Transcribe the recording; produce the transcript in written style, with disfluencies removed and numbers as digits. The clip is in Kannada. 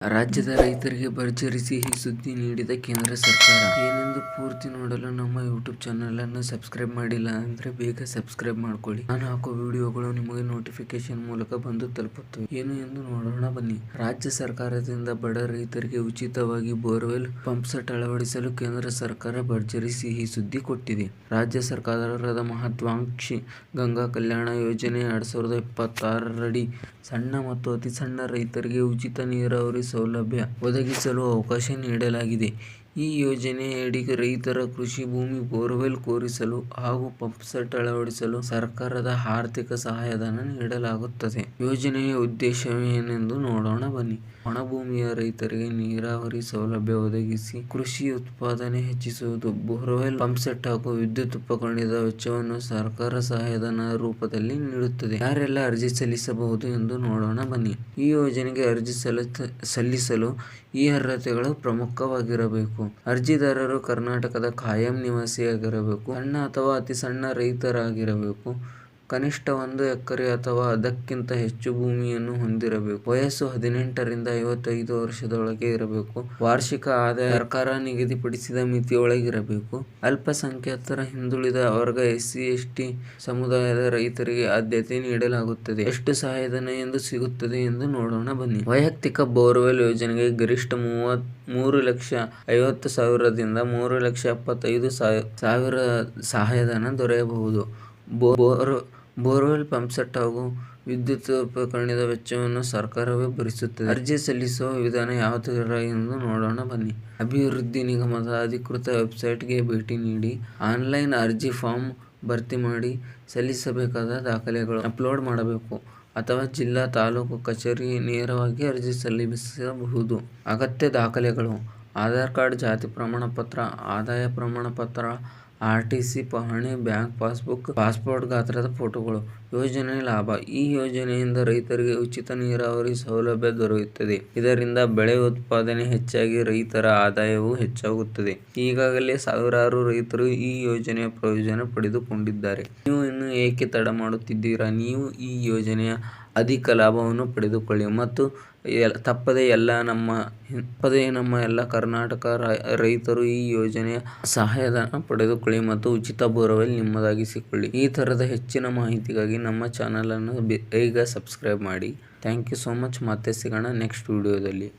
ರಾಜ್ಯದ ರೈತರಿಗೆ ಭರ್ಜರಿ ಸಿಹಿ ಸುದ್ದಿ ನೀಡಿದ ಕೇಂದ್ರ ಸರ್ಕಾರ. ಏನೆಂದು ಪೂರ್ತಿ ನೋಡಲು ನಮ್ಮ ಯೂಟ್ಯೂಬ್ ಚಾನಲ್ ಅನ್ನು ಸಬ್ಸ್ಕ್ರೈಬ್ ಮಾಡಿಲ್ಲ ಅಂದ್ರೆ ಬೇಗ ಸಬ್ಸ್ಕ್ರೈಬ್ ಮಾಡ್ಕೊಳ್ಳಿ. ನಾನು ಹಾಕೋ ವಿಡಿಯೋಗಳು ನಿಮಗೆ ನೋಟಿಫಿಕೇಶನ್ ಮೂಲಕ ಬಂದು ತಲುಪುತ್ತವೆ. ಏನು ಎಂದು ನೋಡೋಣ ಬನ್ನಿ. ರಾಜ್ಯ ಸರ್ಕಾರದಿಂದ ಬಡ ರೈತರಿಗೆ ಉಚಿತವಾಗಿ ಬೋರ್ವೆಲ್ ಪಂಪ್ಸೆಟ್ ಅಳವಡಿಸಲು ಕೇಂದ್ರ ಸರ್ಕಾರ ಭರ್ಜರಿ ಸಿಹಿ ಸುದ್ದಿ ಕೊಟ್ಟಿದೆ. ರಾಜ್ಯ ಸರ್ಕಾರದ ಮಹತ್ವಾಕಾಂಕ್ಷಿ ಗಂಗಾ ಕಲ್ಯಾಣ ಯೋಜನೆ 2026ರಡಿ ಸಣ್ಣ ಮತ್ತು ಅತಿ ಸಣ್ಣ ರೈತರಿಗೆ ಉಚಿತ ನೀರಾವರಿ ಸೌಲಭ್ಯ ಒದಗಿಸಲು ಅವಕಾಶ ನೀಡಲಾಗಿದೆ. ಈ ಯೋಜನೆಯಡಿ ರೈತರ ಕೃಷಿ ಭೂಮಿ ಬೋರ್ವೆಲ್ ಕೊರೆಸಲು ಹಾಗೂ ಪಂಪ್ಸೆಟ್ ಅಳವಡಿಸಲು ಸರ್ಕಾರದ ಆರ್ಥಿಕ ಸಹಾಯಧನ ನೀಡಲಾಗುತ್ತದೆ. ಯೋಜನೆಯ ಉದ್ದೇಶವೇನೆಂದು ನೋಡೋಣ ಬನ್ನಿ. ಒಣಭೂಮಿಯ ರೈತರಿಗೆ ನೀರಾವರಿ ಸೌಲಭ್ಯ ಒದಗಿಸಿ ಕೃಷಿ ಉತ್ಪಾದನೆ ಹೆಚ್ಚಿಸುವುದು. ಬೋರ್ವೆಲ್, ಪಂಪ್ಸೆಟ್ ಹಾಗೂ ವಿದ್ಯುತ್ ಉಪಕರಣದ ವೆಚ್ಚವನ್ನು ಸರ್ಕಾರ ಸಹಾಯಧನ ರೂಪದಲ್ಲಿ ನೀಡುತ್ತದೆ. ಯಾರೆಲ್ಲ ಅರ್ಜಿ ಸಲ್ಲಿಸಬಹುದು ಎಂದು ನೋಡೋಣ ಬನ್ನಿ. ಈ ಯೋಜನೆಗೆ ಅರ್ಜಿ ಸಲ್ಲಿಸಲು ಈ ಅರ್ಹತೆಗಳು ಪ್ರಮುಖವಾಗಿರಬೇಕು. ಅರ್ಜಿದಾರರು ಕರ್ನಾಟಕದ ಕಾಯಂ ನಿವಾಸಿಯಾಗಿರಬೇಕು. ಸಣ್ಣ ಅಥವಾ ಅತಿ ಸಣ್ಣ ರೈತರಾಗಿರಬೇಕು. ಕನಿಷ್ಠ 1 ಎಕರೆ ಅಥವಾ ಅದಕ್ಕಿಂತ ಹೆಚ್ಚು ಭೂಮಿಯನ್ನು ಹೊಂದಿರಬೇಕು. ವಯಸ್ಸು 18ರಿಂದ 55 ವರ್ಷದೊಳಗೆ ಇರಬೇಕು. ವಾರ್ಷಿಕ ಆದಾಯ ಸರ್ಕಾರ ನಿಗದಿಪಡಿಸಿದ ಮಿತಿಯೊಳಗಿರಬೇಕು. ಅಲ್ಪಸಂಖ್ಯಾತರ, ಹಿಂದುಳಿದ ವರ್ಗ, SC, ST ಸಮುದಾಯದ ರೈತರಿಗೆ ಆದ್ಯತೆ ನೀಡಲಾಗುತ್ತದೆ. ಎಷ್ಟು ಸಹಾಯಧನ ಎಂದು ಸಿಗುತ್ತದೆ ಎಂದು ನೋಡೋಣ ಬನ್ನಿ. ವೈಯಕ್ತಿಕ ಬೋರ್ವೆಲ್ ಯೋಜನೆಗೆ ಗರಿಷ್ಠ 3,50,000ದಿಂದ 3,75,000 ಸಹಾಯಧನ ದೊರೆಯಬಹುದು. ಬೋರ್ವೆಲ್, ಪಂಪ್ಸೆಟ್ ಹಾಗೂ ವಿದ್ಯುತ್ ಉಪಕರಣದ ವೆಚ್ಚವನ್ನು ಸರ್ಕಾರವೇ ಭರಿಸುತ್ತದೆ. ಅರ್ಜಿ ಸಲ್ಲಿಸುವ ವಿಧಾನ ಯಾವ ತರ ಎಂದು ನೋಡೋಣ ಬನ್ನಿ. ಅಭಿವೃದ್ಧಿ ನಿಗಮದ ಅಧಿಕೃತ ವೆಬ್ಸೈಟ್ಗೆ ಭೇಟಿ ನೀಡಿ ಆನ್ಲೈನ್ ಅರ್ಜಿ ಫಾರ್ಮ್ ಭರ್ತಿ ಮಾಡಿ ಸಲ್ಲಿಸಬೇಕಾದ ದಾಖಲೆಗಳನ್ನು ಅಪ್ಲೋಡ್ ಮಾಡಬೇಕು ಅಥವಾ ಜಿಲ್ಲಾ, ತಾಲೂಕು ಕಚೇರಿಗೆ ನೇರವಾಗಿ ಅರ್ಜಿ ಸಲ್ಲಿಸಬಹುದು. ಅಗತ್ಯ ದಾಖಲೆಗಳು: ಆಧಾರ್ ಕಾರ್ಡ್, ಜಾತಿ ಪ್ರಮಾಣ ಪತ್ರ, ಆದಾಯ ಪ್ರಮಾಣ ಪತ್ರ, RTC ಪಹಣಿ, ಬ್ಯಾಂಕ್ ಪಾಸ್ಬುಕ್, ಪಾಸ್ಪೋರ್ಟ್ ಗಾತ್ರದ ಫೋಟೋಗಳು. ಯೋಜನೆ ಲಾಭ: ಈ ಯೋಜನೆಯಿಂದ ರೈತರಿಗೆ ಉಚಿತ ನೀರಾವರಿ ಸೌಲಭ್ಯ ದೊರೆಯುತ್ತದೆ. ಇದರಿಂದ ಬೆಳೆ ಉತ್ಪಾದನೆ ಹೆಚ್ಚಾಗಿ ರೈತರ ಆದಾಯವೂ ಹೆಚ್ಚಾಗುತ್ತದೆ. ಈಗಾಗಲೇ ಸಾವಿರಾರು ರೈತರು ಈ ಯೋಜನೆಯ ಪ್ರಯೋಜನ ಪಡೆದುಕೊಂಡಿದ್ದಾರೆ. ನೀವು ಇನ್ನು ಏಕೆ ತಡ ಮಾಡುತ್ತಿದ್ದೀರಾ? ನೀವು ಈ ಯೋಜನೆಯ ಅಧಿಕ ಲಾಭವನ್ನು ಪಡೆದುಕೊಳ್ಳಿ ಮತ್ತು ತಪ್ಪದೇ ನಮ್ಮ ಎಲ್ಲ ಕರ್ನಾಟಕ ರೈತರು ಈ ಯೋಜನೆಯ ಸಹಾಯಧನ ಪಡೆದುಕೊಳ್ಳಿ ಮತ್ತು ಉಚಿತ ಬೋರ್ವೆಲ್ ನಿಮ್ಮದಾಗಿಸಿಕೊಳ್ಳಿ. ಈ ತರದ ಹೆಚ್ಚಿನ ಮಾಹಿತಿಗಾಗಿ ನಮ್ಮ ಚಾನಲ್ ಅನ್ನು ಬೇಗ ಸಬ್ಸ್ಕ್ರೈಬ್ ಮಾಡಿ. Thank you so much. ಮತ್ತೆ ಸಿಗೋಣ ನೆಕ್ಸ್ಟ್ ವಿಡಿಯೋದಲ್ಲಿ.